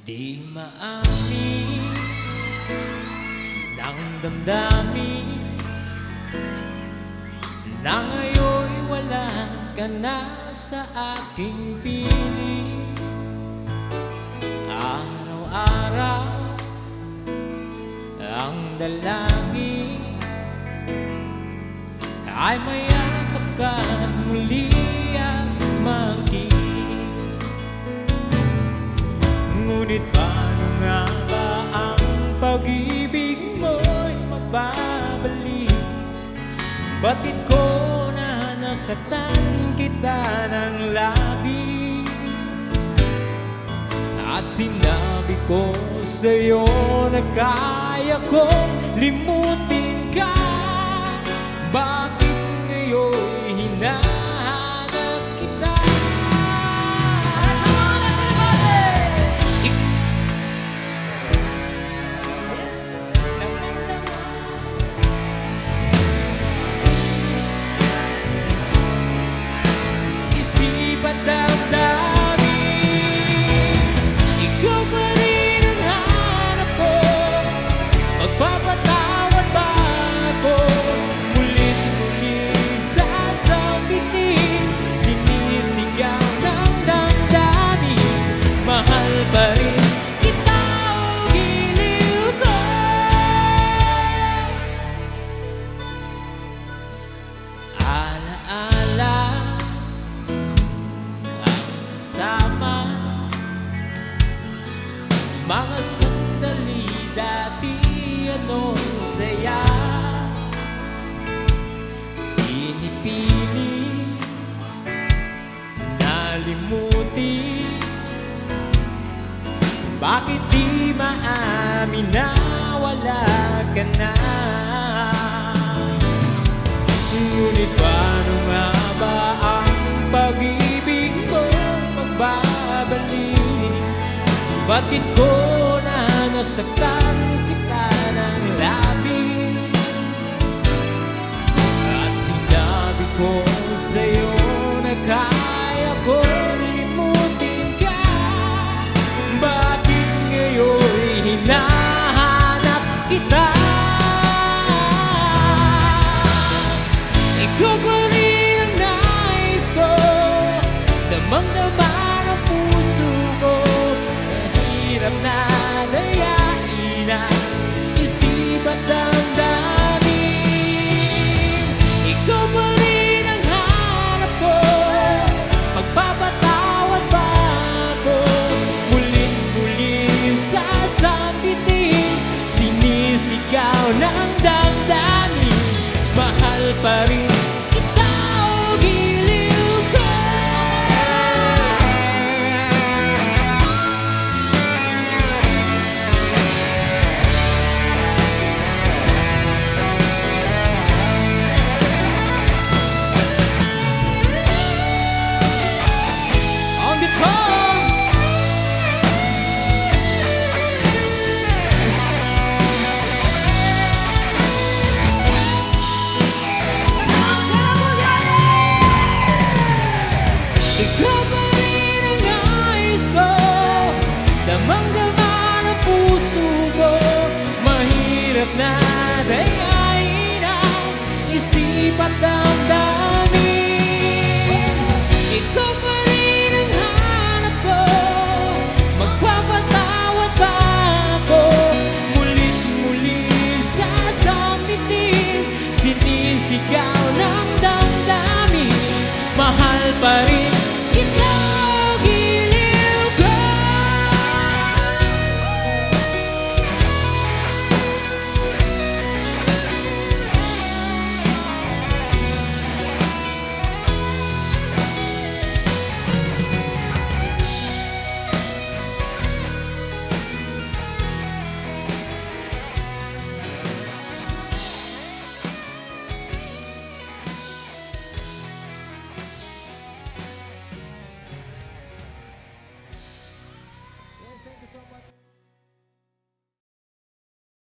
Di maamin ng damdamin na ngayon'y wala ka na sa aking piling. Araw-araw ang dalangin ay mayakap ka at muli at maging. Ngunit paano nga ba ang pag-ibig mo'y magbabalik? Batid ko na nasaktan kita ng labis, at sinabi ko sa'yo na kaya ko limutin ka. Bakit ngayon'y hinahanap kita? Isip at damdamin, ikaw pa rin ang hanap ko. Magpapatawad ba ako? Mulit-muli sasabitin, sinisigaw ng damdamin, mahal pa rin kita o giliw ko. Alaala ang kasama, mga sandali dati, anong saya. Pinipili, nalimutin, bakit di maamin na wala ka na? Ngunit paano nga ba ang pag-ibig mo magbabalik? Batid ko na nasaktan kita ng labis, at sinabi ko sa'yo na kaya ko limutin ka. Bakit ngayon'y hinahanap kita? Ikaw pa rin ang nais ko, damang-daman ang puso ko. Mahirap na dayain ang isip at damdamin. Ikaw pa rin ang hanap ko, magpapatawad ba ako? Muling-muli sasabitin, sinisigaw ng damdamin, mahal pa rin kita o giliw ko. On guitar, ikaw pa rin ang nais ko, damang-daman ang puso ko. Mahirap na dayain ang isip at damdamin. Ikaw pa rin ang hanap ko, magpapatawad ba ako? Mulit-muli sasabitin, sinisigaw ng damdamin, mahal pa rin